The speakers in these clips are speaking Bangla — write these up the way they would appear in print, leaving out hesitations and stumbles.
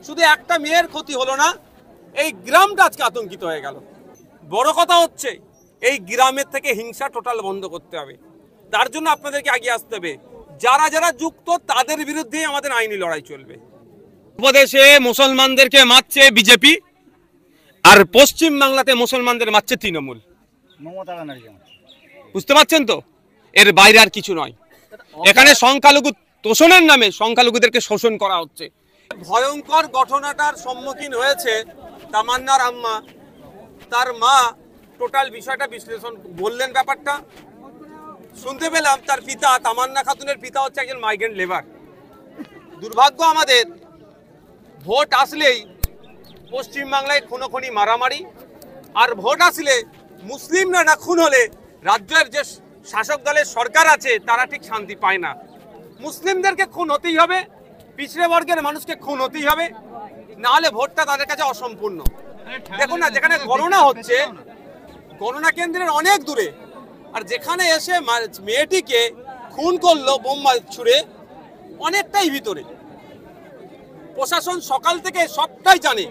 শুধু একটা মেয়ের ক্ষতি হলো না, এই গ্রামটা আজকে আতঙ্কিত হয়ে গেল। বড় কথা হচ্ছে এই গ্রামের থেকে হিংসা টোটাল বন্ধ করতে হবে। তার জন্য আপনাদেরকে এগিয়ে আসতে হবে। যারা যারা যুক্ত তাদের বিরুদ্ধেই আমাদের আইনি লড়াই চলবে। উপদেশে মুসলমানদেরকে মারছে বিজেপি, আর পশ্চিম বাংলাতে মুসলমানদের মারছে তৃণমূল। বুঝতে পারছেন তো? এর বাইরে আর কিছু নয়। এখানে সংখ্যালঘু তোষণের নামে সংখ্যালঘুদেরকে শোষণ করা হচ্ছে। ভয়ঙ্কর ঘটনাটার সম্মুখীন হয়েছে তামান্নার আম্মা, তার মা টোটাল বিষয়টা বিশ্লেষণ বললেন। ব্যাপারটা শুনতে পেলাম তার পিতা, তামান্না খাতুনের পিতা হচ্ছে একজন মাইগ্রেন্ট লেবার। দুর্ভাগ্য আমাদের, ভোট আসলেই পশ্চিমবাংলায় খুনোখুনি মারামারি, আর ভোট আসলে মুসলিমরা না খুন হলে রাজ্যের যে শাসক দলের সরকার আছে তারা ঠিক শান্তি পায় না। মুসলিমদেরকে খুন হতেই হবে, পিছড়ে বর্গের মানুষকে খুন হতেই হবে, না হলে ভোটটা তাদের কাছে অসম্পূর্ণ। দেখুন না, যেখানে গণনা হচ্ছে গণনা কেন্দ্রের অনেক দূরে, আর যেখানে এসে মেয়েটিকে খুন করলো বোমা ছুড়ে অনেকটাই ভিতরে। প্রশাসন সকাল থেকে সবটাই জানে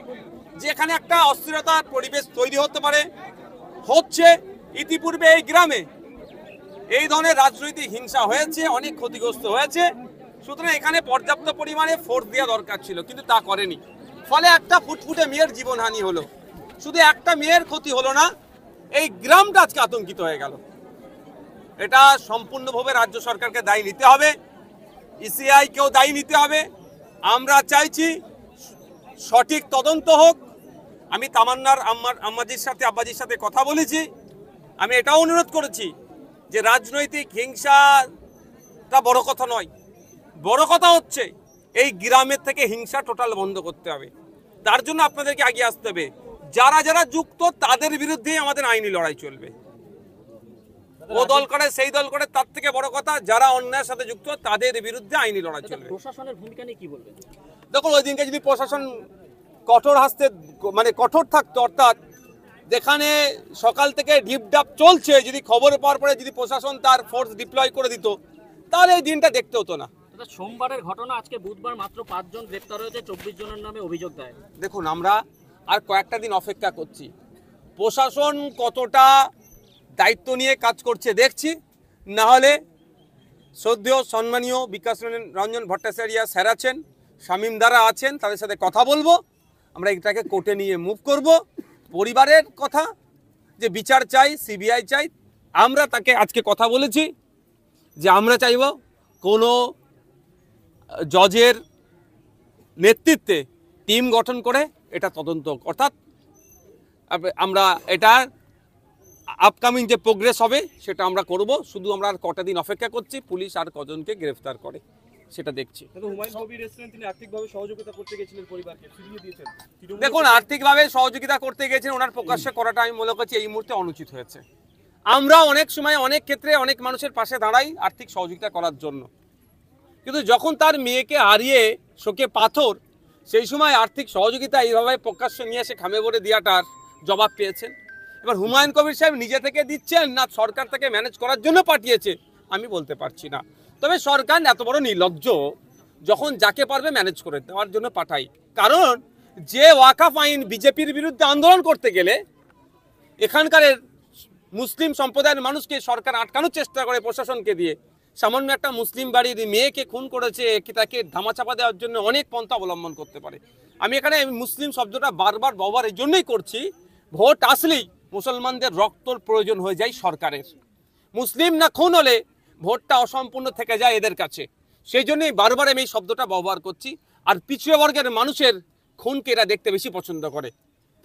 যে এখানে একটা অস্থিরতার পরিবেশ তৈরি হতে পারে, হচ্ছে। ইতিপূর্বে এই গ্রামে এই ধরনের রাজনৈতিক হিংসা হয়েছে, অনেক ক্ষতিগ্রস্ত হয়েছে। সুতরাং এখানে পর্যাপ্ত পরিমাণে ফোর্স দেওয়া দরকার ছিল, কিন্তু তা করেনি। ফলে একটা ফুটফুটে মেয়ের জীবনহানি হলো। শুধু একটা মেয়ের ক্ষতি হলো না, এই গ্রামটা আজকে আতঙ্কিত হয়ে গেল। এটা সম্পূর্ণভাবে রাজ্য সরকারকে দায়ী নিতে হবে, ইসিআই কেও দায়ী নিতে হবে। আমরা চাইছি সঠিক তদন্ত হোক। আমি তামান্নার আম্মাজির সাথে আব্বাজির সাথে কথা বলেছি। আমি এটাও অনুরোধ করেছি যে রাজনৈতিক হিংসাটা বড় কথা নয়, বড় কথা হচ্ছে এই গ্রামের থেকে হিংসা টোটাল বন্ধ করতে হবে। তার জন্য আপনাদেরকে এগিয়ে আসতে হবে। যারা যারা যুক্ত তাদের বিরুদ্ধেই আমাদের আইনি লড়াই চলবে। ও দল করে সেই দল করে, তার থেকে বড় কথা যারা অন্যায়ের সাথে যুক্ত তাদের বিরুদ্ধে আইনি লড়াই চলবে। প্রশাসনের ভূমিকা নিয়ে কি বলবেন? দেখুন, ওই দিনকে যদি প্রশাসন কঠোর হাসতে কঠোর থাকতো, অর্থাৎ যেখানে সকাল থেকে ঢিপঢাপ চলছে, যদি খবর পাওয়ার পরে যদি প্রশাসন তার ফোর্স ডিপ্লয় করে দিত, তাহলে এই দিনটা দেখতে হতো না। সোমবারের ঘটনা, আজকে বুধবার মাত্র 5 জন গ্রেপ্তার হয়েছে, 24 জনের নামে অভিযোগ দেয়। দেখুন, আমরা আর কয়েকটা দিন অপেক্ষা করছি, প্রশাসন কতটা দায়িত্ব নিয়ে কাজ করছে দেখছি। না হলে শ্রদ্ধেয় সম্মানীয় বিকাশ রঞ্জন ভট্টাচার্য স্যার আছেন, শামীম দ্বারা আছেন, তাদের সাথে কথা বলবো। আমরা এটাকে কোর্টে নিয়ে মুভ করব। পরিবারের কথা যে বিচার চাই, সিবিআই চাই, আমরা তাকে আজকে কথা বলেছি যে আমরা চাইব কোনো জজের নেতৃত্বে টিম গঠন করে এটা তদন্ত, অর্থাৎ আমরা এটা আপকামিং যে প্রোগ্রেস হবে সেটা আমরা করব। শুধু আমরা আর কটা দিন অপেক্ষা করছি, পুলিশ আর কজনকে গ্রেফতার করে সেটা দেখছি। দেখুন, আর্থিকভাবে সহযোগিতা করতে গেছেন, ওনার প্রকাশ্যে করাটা আমি মনে করছি এই মুহূর্তে অনুচিত হয়েছে। আমরা অনেক সময় অনেক ক্ষেত্রে অনেক মানুষের পাশে দাঁড়াই আর্থিক সহযোগিতা করার জন্য, কিন্তু যখন তার মেয়েকে হারিয়ে শোকে পাথর, সেই সময় আর্থিক সহযোগিতা এইভাবে প্রকাশ্যে নিয়ে এসে খামে ভরে দেওয়াটার জবাব পেয়েছেন। এবার হুমায়ুন কবির সাহেব নিজে থেকে দিচ্ছেন না সরকার তাকে ম্যানেজ করার জন্য পাঠিয়েছে আমি বলতে পারছি না। তবে সরকার এত বড় নির্লজ্জ, যখন যাকে পারবে ম্যানেজ করে দেওয়ার জন্য পাঠাই। কারণ যে ওয়াকাফ আইন বিজেপির বিরুদ্ধে আন্দোলন করতে গেলে এখানকার মুসলিম সম্প্রদায়ের মানুষকে সরকার আটকানোর চেষ্টা করে প্রশাসনকে দিয়ে, সামান্য একটা মুসলিম বাড়ির মেয়েকে খুন করেছে, তাকে ধামাচাপা দেওয়ার জন্য অনেক পন্থা অবলম্বন করতে পারে। আমি এখানে মুসলিম শব্দটা বারবার ব্যবহার এই জন্যই করছি, ভোট আসলেই মুসলমানদের রক্তর প্রয়োজন হয়ে যায় সরকারের। মুসলিম না খুন হলে ভোটটা অসম্পূর্ণ থেকে যায় এদের কাছে, সেই জন্যই বারবার আমি এই শব্দটা ব্যবহার করছি। আর পিছিয়ে বর্গের মানুষের খুনকে এরা দেখতে বেশি পছন্দ করে।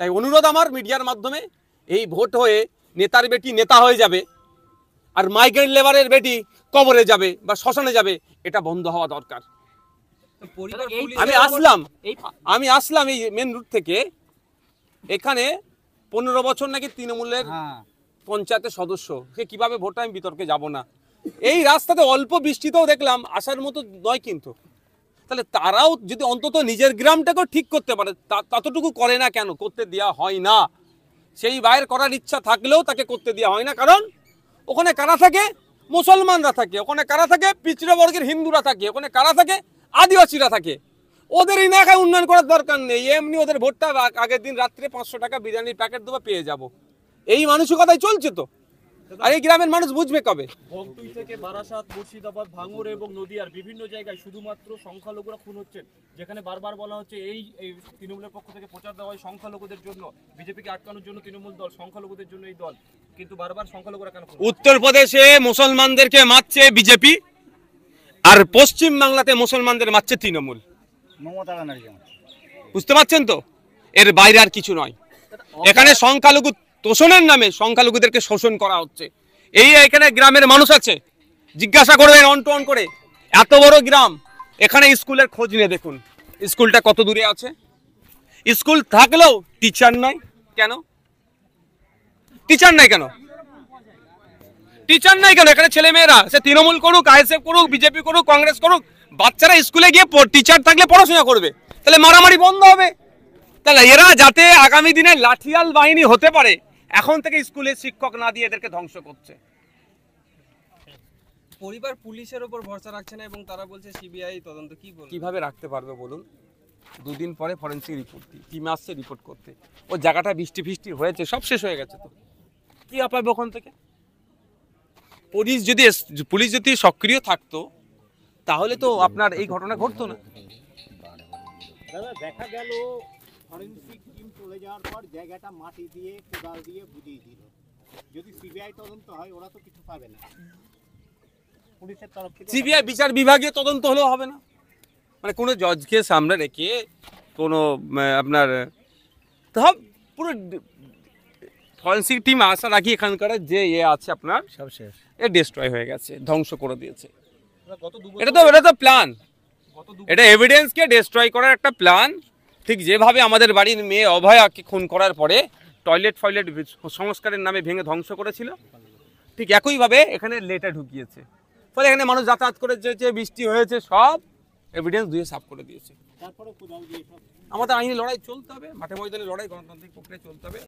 তাই অনুরোধ আমার মিডিয়ার মাধ্যমে, এই ভোট হয়ে নেতার বেটি নেতা হয়ে যাবে আর মাইগ্রেন্ট লেবারের বেটি কবরে যাবে বা শ্মশানে যাবে, এটা বন্ধ হওয়া দরকার। আমি আসলাম এই মেন রুট থেকে, এখানে 15 বছর নাকি তৃণমূলের পঞ্চায়েতের সদস্য, সে কিভাবে ভোট আমি বিতর্কে যাব না। এই রাস্তাতে অল্প বৃষ্টিতেও দেখলাম আসার মতো নয়, কিন্তু তাহলে তারাও যদি অন্তত নিজের গ্রামটাকেও ঠিক করতে পারে, ততটুকু করে না কেন? করতে দেওয়া হয় না। সেই বাইরে করার ইচ্ছা থাকলেও তাকে করতে দেওয়া হয় না। কারণ ওখানে কারা থাকে? মুসলমানরা থাকে। ওখানে কারা থাকে? পিছড়ে বর্গের হিন্দুরা থাকে। ওখানে কারা থাকে? আদিবাসীরা থাকে। ওদের এলাকায় উন্নয়ন করার দরকার নেই, এমনি ওদের ভোটটা আগের দিন রাত্রে 500 টাকা বিরিয়ানির প্যাকেট দেবো পেয়ে যাব, এই মানসিকতাই চলছে তো। আর এই গ্রামের মানুষ বুঝবে কবে? বগটুই থেকে বারাসাত, মুর্শিদাবাদ, ভাঙড় এবং নদিয়ার বিভিন্ন জায়গায় শুধুমাত্র সংখ্যালঘুরা খুন হচ্ছেন, যেখানে বারবার বলা হচ্ছে এই তৃণমূলের পক্ষ থেকে প্রচার দেওয়া হয় সংখ্যালঘুদের জন্য, বিজেপিকে আটকানোর জন্য তৃণমূল দল, সংখ্যালঘুদের জন্য এই দল, কিন্তু বারবার সংখ্যালঘুরা কেন খুন হচ্ছে? উত্তরপ্রদেশে মুসলমানদেরকে মারছে বিজেপি, আর পশ্চিম বাংলাতে মুসলমানদের মারছে তৃণমূল। মমতা ব্যানার্জি বুঝতে পারছেন তো, এর বাইরে আর কিছু নয়। এখানে সংখ্যালঘু তোষণের নামে সংখ্যালঘুদেরকে শোষণ করা হচ্ছে। এখানে গ্রামের মানুষ আছে, জিজ্ঞাসা করবেন অন টু অন করে, এত বড় গ্রাম, এখানে স্কুলের খোঁজ নিয়ে দেখুন স্কুলটা কত দূরে আছে। স্কুল থাকলেও টিচার নাই কেন? টিচার নাই কেন? টিচার নাই কেন? এখানে ছেলে মেয়েরা, সে তৃণমূল করুক, আইএসএফ করুক, বিজেপি করুক, কংগ্রেস করুক, বাচ্চারা স্কুলে গিয়ে টিচার থাকলে পড়াশোনা করবে, তাহলে মারামারি বন্ধ হবে। তাহলে এরা যাতে আগামী দিনে লাঠিয়াল বাহিনী হতে পারে, এখন থেকে স্কুলে শিক্ষক না দিয়ে এদেরকে ধ্বংস করছে। পরিবার পুলিশের উপর ভরসা রাখছে না এবং তারা বলছে সিবিআই তদন্ত। কি বলবো? কিভাবে রাখতে পারবে বলুন? দুদিন পরে ফরেন্সিক রিপোর্ট, টিম আসছে রিপোর্ট করতে, ও জায়গাটা বৃষ্টি ফিষ্টি হয়েছে, সব শেষ হয়ে গেছে, তো কি পাবে ওখান থেকে? পুলিশ যদি সক্রিয় থাকতো তাহলে তো আপনার এই ঘটনা ঘটতো না। দাদা দেখা গেল ফরেন্সিক টিম চলে যাওয়ার পর জায়গাটা মাটি দিয়ে কোদাল দিয়ে বুঝিয়ে দিল, যদি সিবিআই তদন্ত হয় ওরা তো কিছু পাবে না, পুলিশের তরফ থেকে সিবিআই বিচার বিভাগীয় তদন্ত হলেও হবে না, মানে কোনো জজকে সামনে রেখে কোনো আপনার সব পুরো ফরেন্সিক টিম আশা রাখি এখানকার যে আছে আপনার সব শেষ। এ ডিস্ট্রয় হয়ে গেছে, ধ্বংস করে দিয়েছে। গত দু বছর এটা তো প্ল্যান, এটা এভিডেন্সকে ডিস্ট্রয় করার একটা প্ল্যান। ঠিক যেভাবে আমাদের বাড়ির মেয়ে অভয়াকে খুন করার পরে টয়লেট সংস্কারের নামে ভেঙে ধ্বংস করেছিল, ঠিক একইভাবে এখানে লেটা ঢুকিয়েছে, ফলে এখানে মানুষ যাতায়াত করে যে বৃষ্টি হয়েছে সব এভিডেন্স দিয়ে সাফ করে দিয়েছে। তারপরে কোদাল দিয়ে সব আমাদের আইনি লড়াই চলতে হবে, মাঠে ময়দানে লড়াই গণতান্ত্রিক প্রক্রিয়া চলতে হবে।